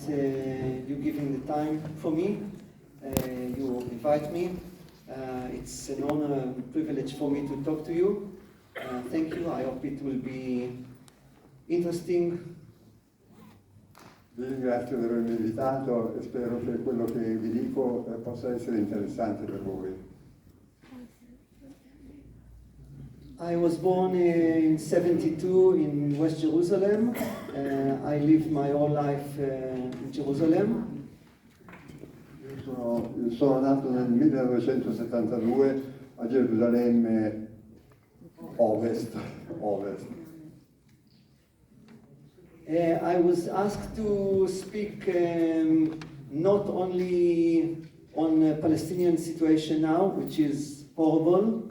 You giving the time for me, you invite me. It's an honor and privilege for me to talk to you. Thank you. I hope it will be interesting. Vi ringrazio di avermi invitato e spero che quello che vi dico possa essere interessante per voi. I was born in 72 in West Jerusalem. I lived my whole life in Jerusalem. Io sono nato nel 1972 a Gerusalemme Ovest. I was asked to speak not only on the Palestinian situation now, which is horrible,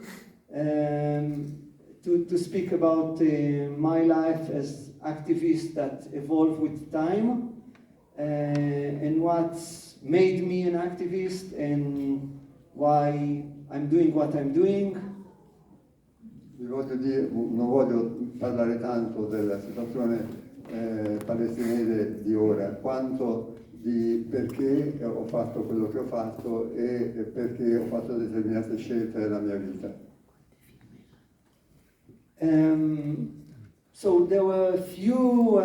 to speak about my life as activist that evolved with time, and what's made me an activist and why I'm doing what I'm doing. Non voglio parlare tanto della situazione palestinese di ora, quanto di perché ho fatto quello che ho fatto e perché ho fatto determinate scelte nella mia vita. So there were a few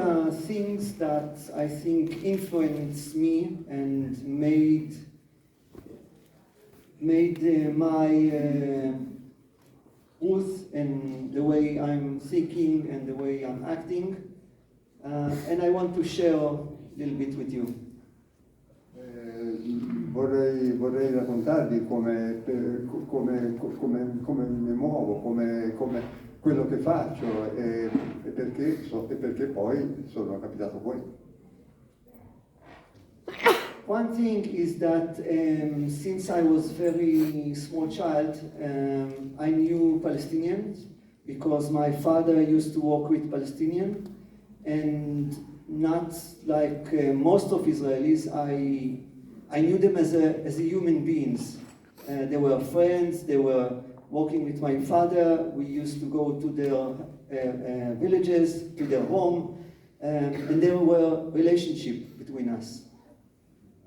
things that I think influenced me and made my truth and the way I'm thinking and the way I'm acting, and I want to share a little bit with you. Vorrei raccontarvi come mi muovo, come quello che faccio e perché poi sono capitato qui. One thing is that since I was very small child, I knew Palestinians because my father used to work with Palestinians, and not like most of Israelis, I knew them as a human beings. They were friends, they were working with my father. We used to go to their villages, to their home, and there were relationship between us.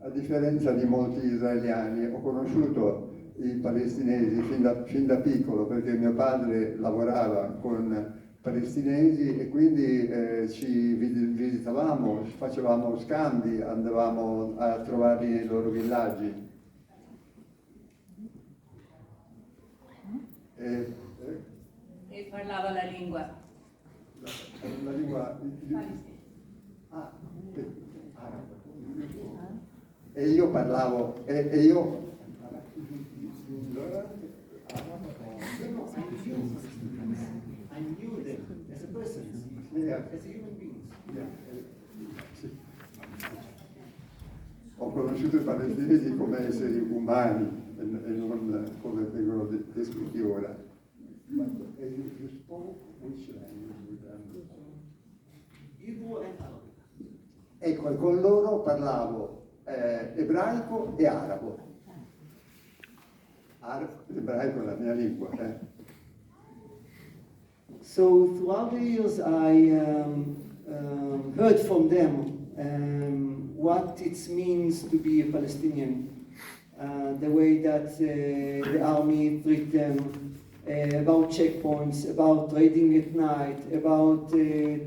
A differenza di molti israeliani, ho conosciuto i palestinesi fin da piccolo perché mio padre lavorava con palestinesi e quindi ci visitavamo, facevamo scambi, andavamo a trovarli nei loro villaggi. E parlava la lingua. La lingua arabo. E io parlavo, e io I knew them as a person, as a human being. Ho conosciuto i palestinesi come esseri umani e non come vengono descritti ora. You spoke which language with them? Hebrew and Arabic. Ecco, e con loro parlavo ebraico e arabo. L'ebraico è la mia lingua. So throughout the years, I heard from them what it means to be a Palestinian, the way that the army treat them, about checkpoints, about raiding at night, about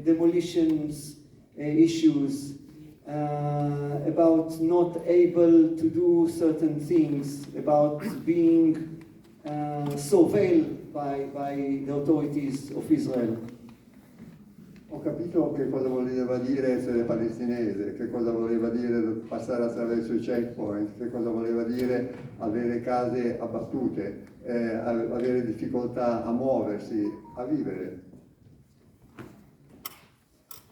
demolitions issues, about not able to do certain things, about being surveilled by the authorities of Israel. Ho capito che cosa voleva dire essere palestinese, che cosa voleva dire passare attraverso i checkpoint, che cosa voleva dire avere case abbattute, avere difficoltà a muoversi, a vivere.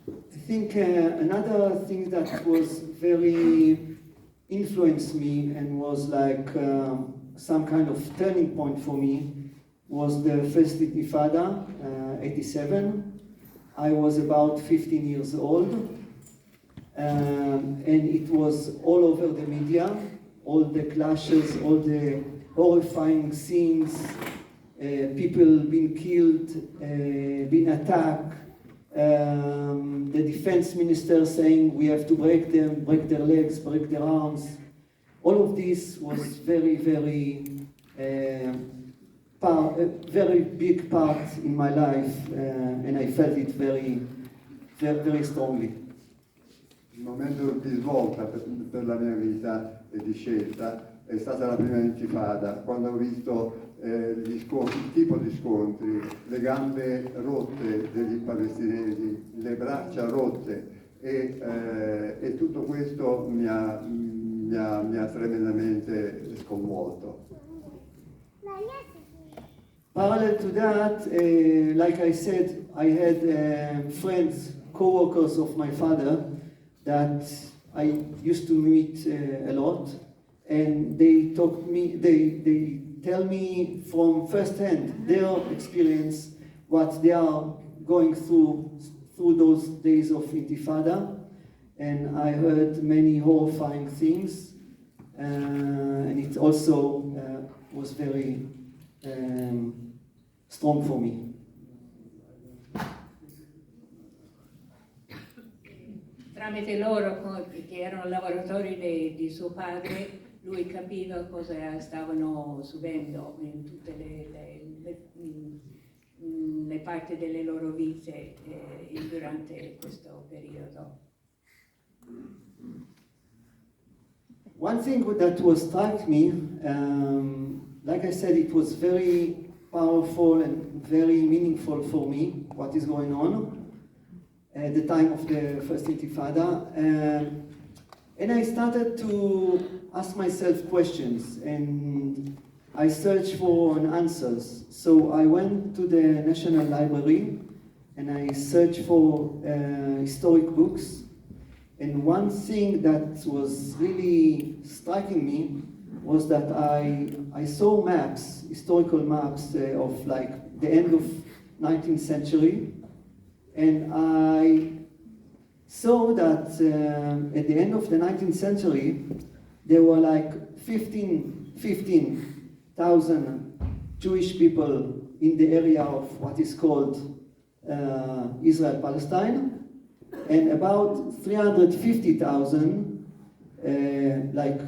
I think another thing that was very influenced me and was like some kind of turning point for me was the first Intifada, 87. I was about 15 years old, and it was all over the media, all the clashes, all the horrifying scenes, people being killed, being attacked, the defense minister saying we have to break them, break their legs, break their arms. All of this was very, very, a very big part in my life, and I felt it very, very strongly. Il momento di svolta per la mia vita e di scelta è stata la prima intifada, quando ho visto il tipo di scontri, le gambe rotte degli palestinesi, le braccia rotte e tutto questo mi ha tremendamente sconvolto. Parallel to that, like I said, I had friends, co-workers of my father that I used to meet a lot, and they tell me from first hand their experience, what they are going through those days of Intifada, and I heard many horrifying things, and it also was very strong for me. Tramite loro, che erano lavoratori di suo padre, lui capiva cosa stavano subendo in tutte le parti delle loro vite durante questo periodo. One thing that was struck me, like I said, it was very powerful and very meaningful for me, what is going on at the time of the first Intifada. And I started to ask myself questions, and I searched for answers. So I went to the National Library and I searched for historic books. And one thing that was really striking me was that I saw maps, historical maps of like the end of 19th century, and I saw that at the end of the 19th century there were like 15,000 Jewish people in the area of what is called Israel-Palestine, and about 350,000, like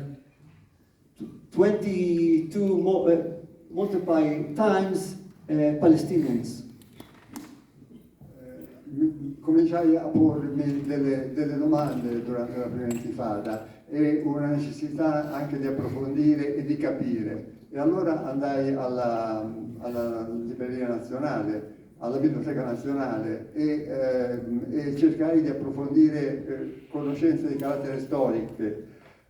22 multiplied times Palestinians. Cominciai a pormi delle domande durante la prima intifada e una necessità anche di approfondire e di capire. E allora andai alla Libreria Nazionale, alla Biblioteca Nazionale e cercai di approfondire conoscenze di carattere storico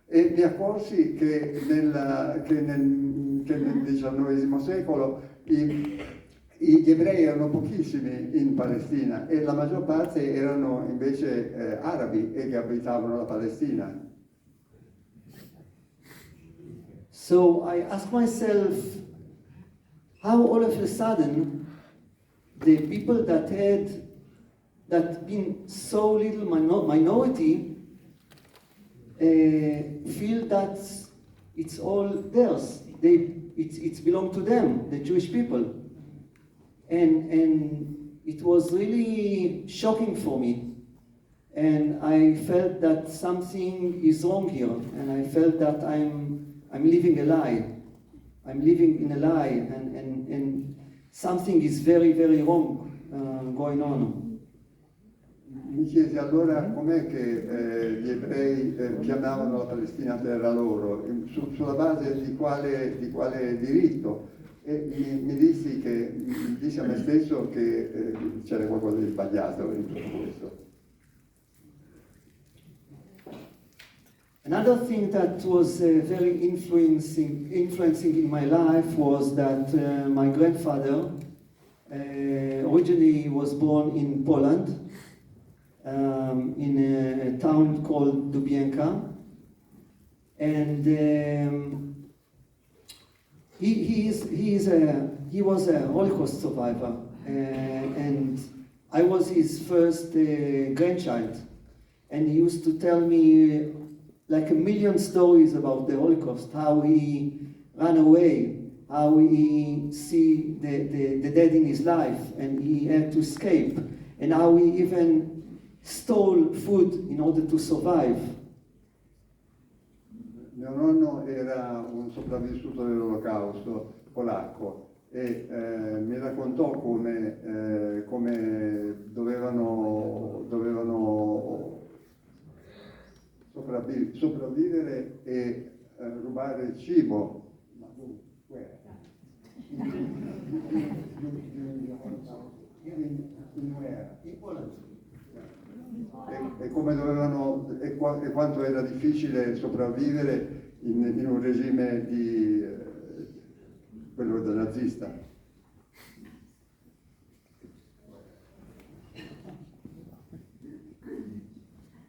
e mi accorsi che nel XIX secolo gli ebrei erano pochissimi in Palestina e la maggior parte erano invece arabi e che abitavano la Palestina. So I asked myself, how all of a sudden the people that been so little minority feel that it's all theirs. It's belong to them, the Jewish people. And it was really shocking for me. And I felt that something is wrong here. And I felt that I'm living a lie. I'm living in a lie, and something is very, very wrong going on. Mi chiesi allora com'è che gli ebrei chiamavano la Palestina terra loro, sulla base di quale diritto, e mi dissi a me stesso che c'era qualcosa di sbagliato in tutto questo. Another thing that was very influencing in my life was that my grandfather originally was born in Poland, in a town called Dubienka, and he was a Holocaust survivor, and I was his first grandchild, and he used to tell me like a million stories about the Holocaust, how he ran away, how he see the dead in his life, and he had to escape, and how we even stole food in order to survive. Mio nonno era un sopravvissuto dell'Olocausto polacco e mi raccontò come dovevano sopravvivere e rubare il cibo. E come dovevano e quanto era difficile sopravvivere in un regime di quello del nazista.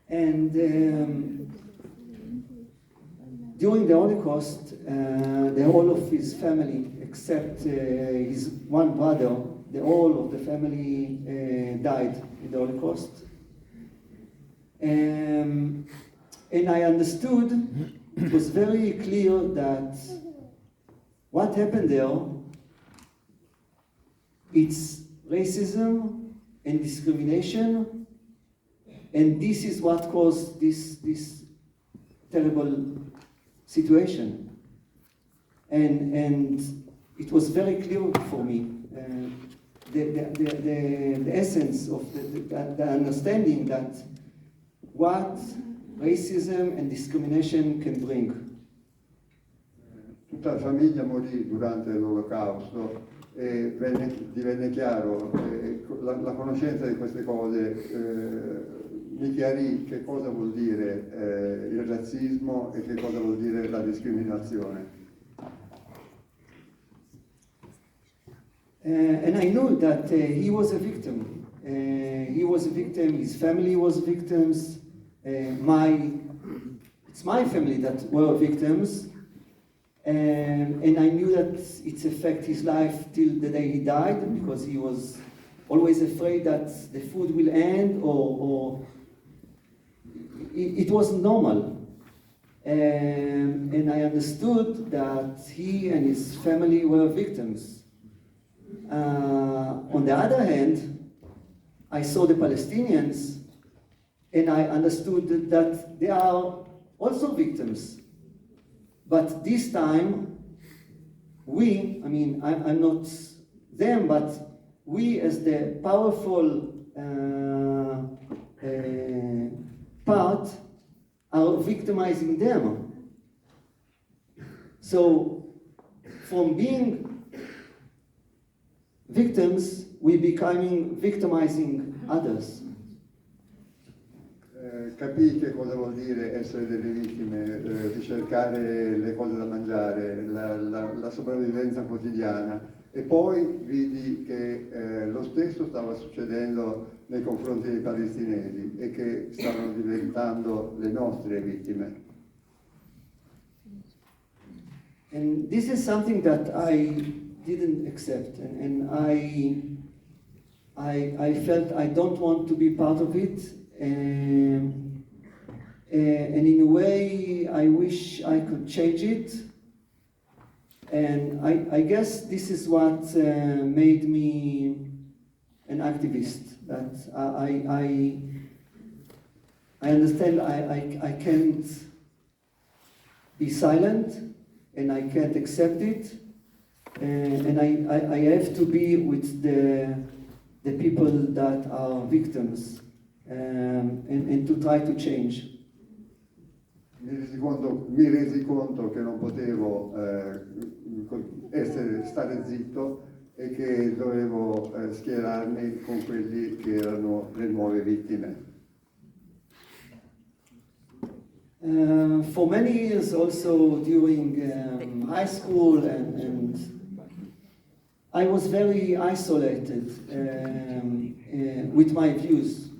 And during the Holocaust, the whole of his family, except his one brother, the whole of the family died in the Holocaust. And I understood, it was very clear that what happened there, it's racism and discrimination, and this is what caused this terrible situation. And it was very clear for me, the essence of the understanding that what racism and discrimination can bring. Tutta la famiglia morì durante l'Olocausto e divenne chiaro, la conoscenza di queste cose mi chiarì che cosa vuol dire il razzismo e che cosa vuol dire la discriminazione. And I knew that he was a victim. He was a victim, his family was victims, it's my family that were victims, and I knew that it affected his life till the day he died, because he was always afraid that the food will end, or it wasn't normal. And I understood that he and his family were victims. On the other hand, I saw the Palestinians, and I understood that they are also victims. But this time, I'm not them, but we as the powerful part are victimizing them. So, from being victims, we're becoming victimizing others. Capii che cosa vuol dire essere delle vittime, ricercare le cose da mangiare, la sopravvivenza quotidiana, e poi vidi che lo stesso stava succedendo nei confronti dei palestinesi e che stavano diventando le nostre vittime. And this is something that I didn't accept, and I felt I don't want to be part of it, and in a way I wish I could change it, and I guess this is what made me an activist, that I understand I can't be silent, and I can't accept it, and I have to be with the people that are victims, and to try to change. Mi resi conto che non potevo stare zitto e che dovevo schierarmi con quelli che erano le nuove vittime. For many years also during high school and I was very isolated with my views.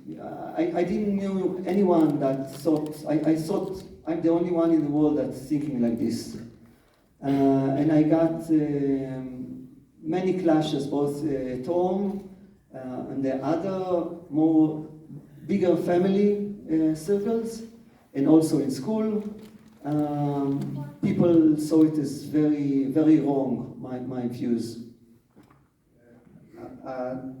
I didn't know anyone that thought, I thought I'm the only one in the world that's thinking like this. And I got many clashes, both at home and the other more bigger family circles, and also in school. People saw it as very, very wrong, my views.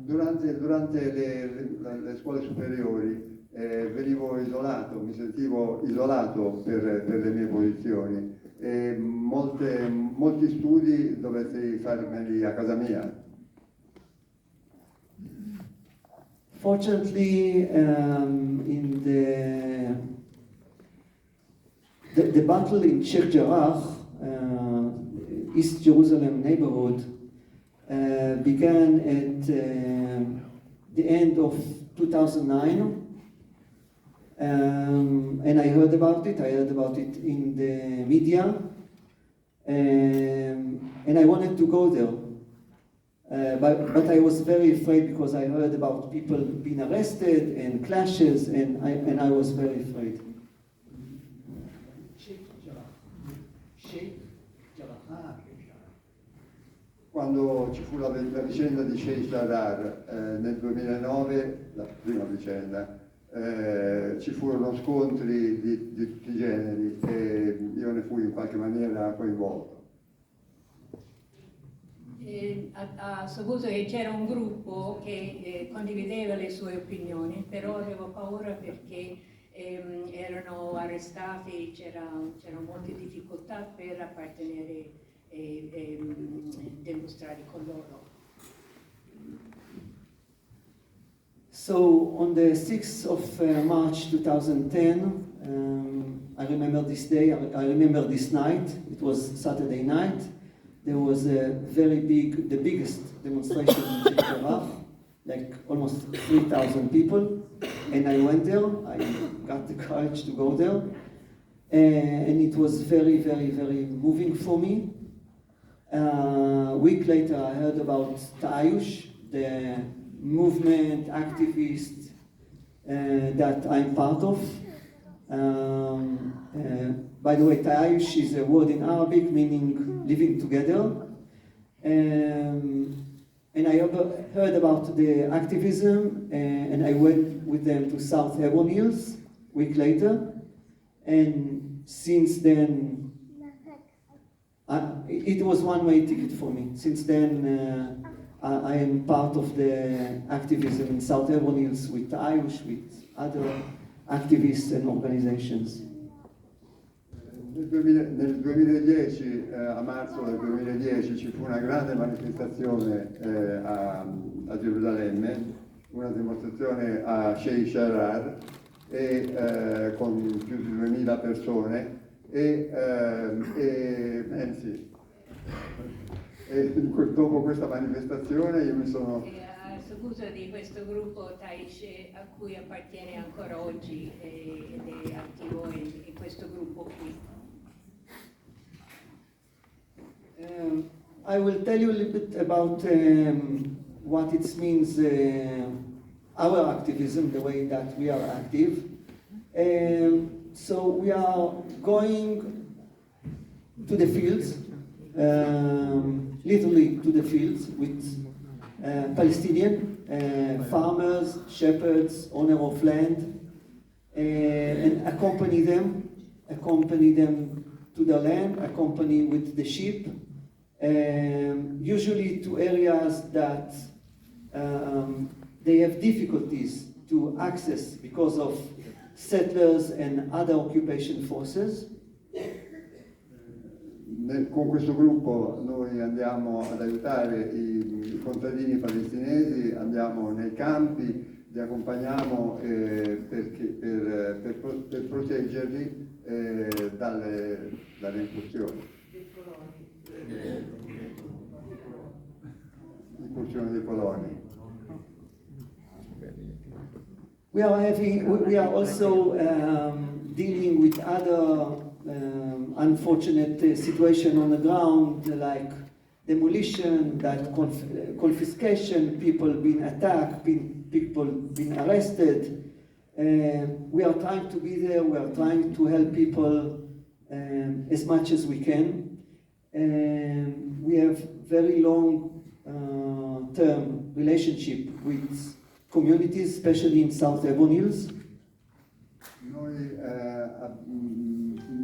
durante le scuole superiori venivo isolato, mi sentivo isolato per le mie posizioni e molti studi dovetti farmeli a casa mia. Fortunately, in the battle in Sheikh Jarrah, East Jerusalem neighborhood, began at the end of 2009, and I heard about it. I heard about it in the media, and I wanted to go there. But I was very afraid because I heard about people being arrested and clashes, and I was very afraid. Quando ci fu la vicenda di Sheikh Jarrah nel 2009, la prima vicenda, ci furono scontri di tutti i generi e io ne fui in qualche maniera coinvolto. Ha saputo che c'era un gruppo che condivideva le sue opinioni, però avevo paura perché erano arrestati, c'erano molte difficoltà per appartenere e dimostrare con loro. So on the 6th of March 2010, I remember this day, I remember this night, it was Saturday night. There was the biggest demonstration in Sheikh Jarrah, like almost 3,000 people, and I went there. I got the courage to go there, and it was very, very, very moving for me. A week later, I heard about Ta'ayush, the movement activist that I'm part of. By the way, Ta'ayush is a word in Arabic meaning living together. And I heard about the activism, and I went with them to South Hebron Hills a week later. And since then, it was one-way ticket for me. Since then, I am part of the activism in South Hebron Hills with Ta'ayush, with other activists and organizations. Nel 2010, a marzo del 2010, ci fu una grande manifestazione a Gerusalemme, una dimostrazione a Sheikh Jarrah con più di 2000 persone dopo questa manifestazione io mi sono... Ha saputo di questo gruppo Taish a cui appartiene ancora oggi ed è attivo in questo gruppo qui. I will tell you a little bit about what it means, our activism, the way that we are active. So we are going to the fields, literally to the fields with Palestinian farmers, shepherds, owner of land, and accompany them to the land, accompany with the sheep, usually to areas that they have difficulties to access because of settlers and other occupation forces. Con questo gruppo noi andiamo ad aiutare i contadini palestinesi, andiamo nei campi, li accompagniamo per proteggerli dalle incursioni. Incursioni dei coloni. We are also dealing with other unfortunate situation on the ground, like demolition, that confiscation, people being attacked, people being arrested. We are trying to be there. We are trying to help people as much as we can. We have very long-term relationship with communities, especially in South Hebron Hills. Noi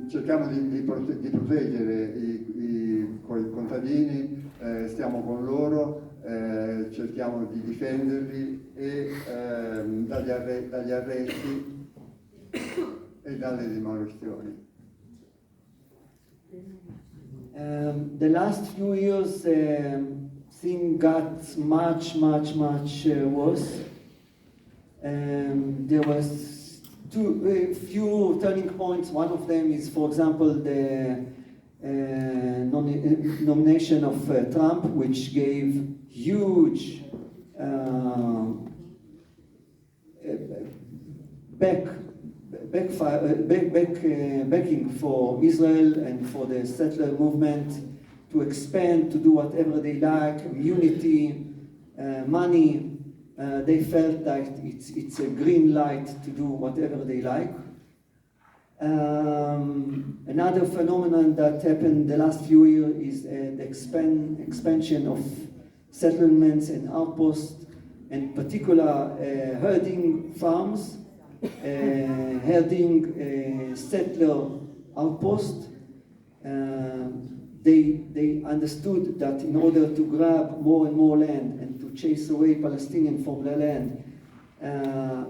cerchiamo di proteggere i contadini, stiamo con loro, cerchiamo di difenderli e dagli arresti e dalle demolizioni. The last few years, things got much worse. There was a few turning points. One of them is, for example, the nomination of Trump, which gave huge backing for Israel and for the settler movement to expand, to do whatever they like, immunity, money. They felt that it's a green light to do whatever they like. Another phenomenon that happened the last few years is the expansion of settlements and outposts, in particular herding farms, herding settler outposts. They understood that in order to grab more and more land and to chase away Palestinians from their land,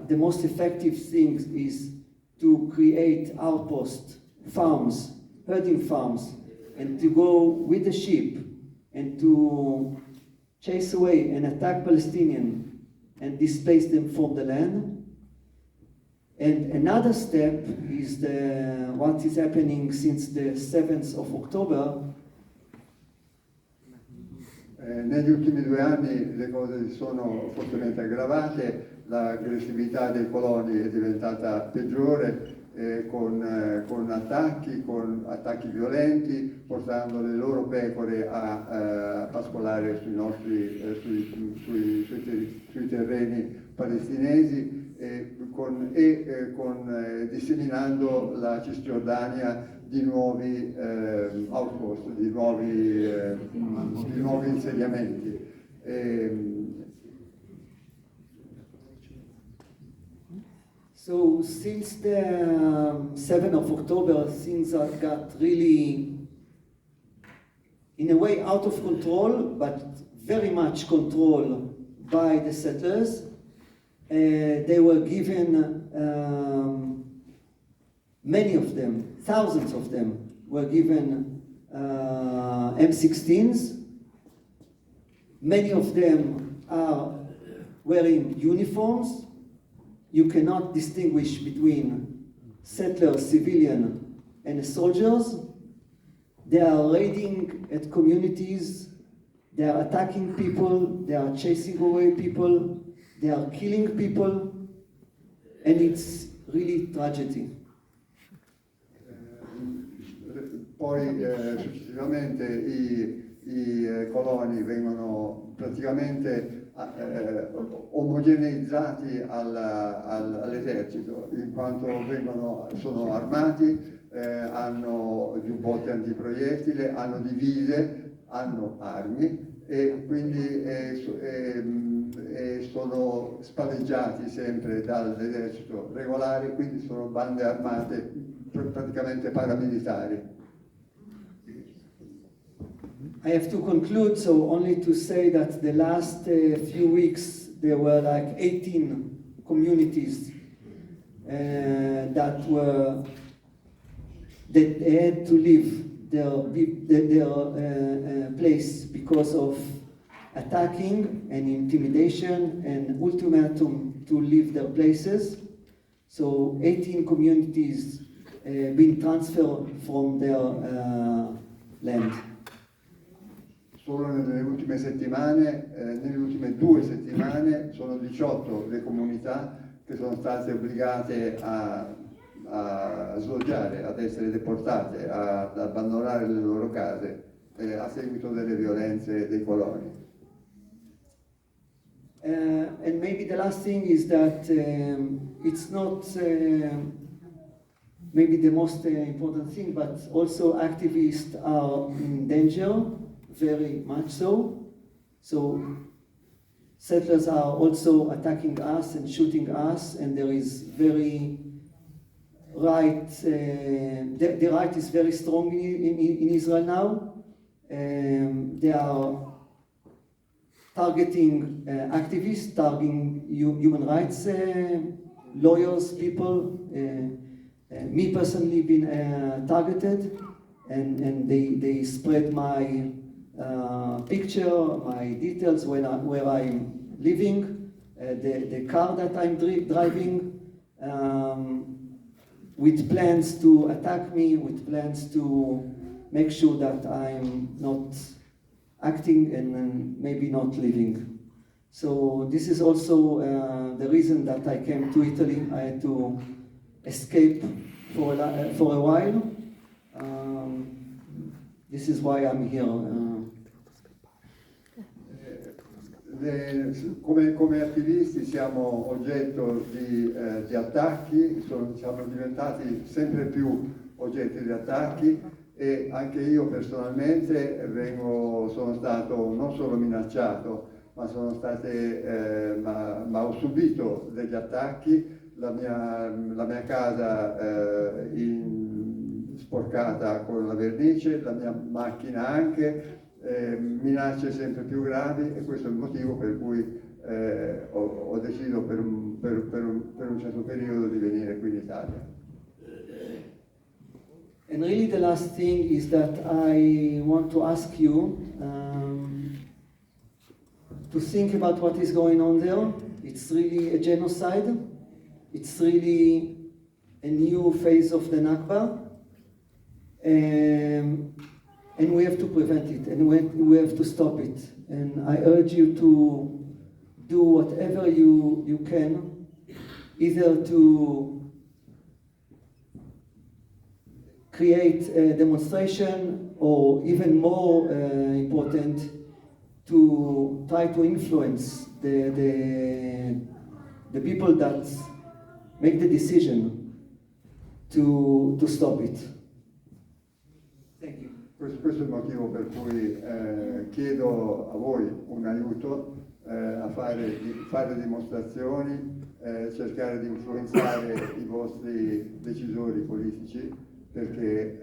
the most effective thing is to create outposts, farms, herding farms, and to go with the sheep and to chase away and attack Palestinians and displace them from the land. And another step is what is happening since the 7th of October. Negli ultimi 2 anni le cose si sono fortemente aggravate, l'aggressività dei coloni è diventata peggiore, con attacchi violenti, portando le loro pecore a pascolare sui terreni palestinesi disseminando la Cisgiordania di nuovi outpost, di nuovi insediamenti. So since the 7th of October, things got really, in a way, out of control, but very much controlled by the settlers. They were given, many of them, thousands of them, were given M16s. Many of them are wearing uniforms. You cannot distinguish between settlers, civilian, and soldiers. They are raiding at communities. They are attacking people. They are chasing away people. They are killing people. And it's really tragedy. Poi successivamente i coloni vengono praticamente omogeneizzati all'esercito, in quanto sono armati, hanno giubbotti antiproiettile, hanno divise, hanno armi e quindi sono spalleggiati sempre dall'esercito regolare, quindi sono bande armate praticamente paramilitari. I have to conclude, so only to say that the last few weeks there were like 18 communities that had to leave their place because of attacking and intimidation and ultimatum to leave their places. So 18 communities been transferred from their land. Solo nelle ultime settimane, nelle ultime 2 settimane, sono 18 le comunità che sono state obbligate a sloggiare, ad essere deportate, ad abbandonare le loro case a seguito delle violenze dei coloni. And maybe the last thing is that it's not maybe the most important thing, but also activists are in danger. Very much so. So settlers are also attacking us and shooting us, and there is very right. The right is very strong in Israel now. They are targeting activists, targeting human rights lawyers, people. Me personally been targeted, and they spread my picture, my details, where I'm living, the car that I'm driving, with plans to attack me, with plans to make sure that I'm not acting and maybe not living. So this is also the reason that I came to Italy. I had to escape for a while. This is why I'm here. Come attivisti siamo oggetto di attacchi, siamo diventati sempre più oggetti di attacchi, e anche io personalmente sono stato non solo minacciato, ma ho subito degli attacchi. La mia casa sporcata con la vernice, la mia macchina anche, minacce sempre più gravi, e questo è il motivo per cui ho deciso per un certo periodo di venire qui in Italia. And really the last thing is that I want to ask you to think about what is going on there. It's really a genocide. It's really a new phase of the Nakba. And we have to prevent it, and we have to stop it. And I urge you to do whatever you can, either to create a demonstration, or even more important, to try to influence the people that make the decision to stop it. Thank you. Questo è il motivo per cui chiedo a voi un aiuto a fare dimostrazioni, cercare di influenzare i vostri decisori politici perché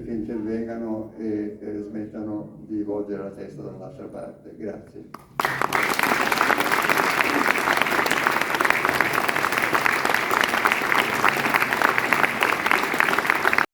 intervengano e smettano di volgere la testa dall'altra parte. Grazie.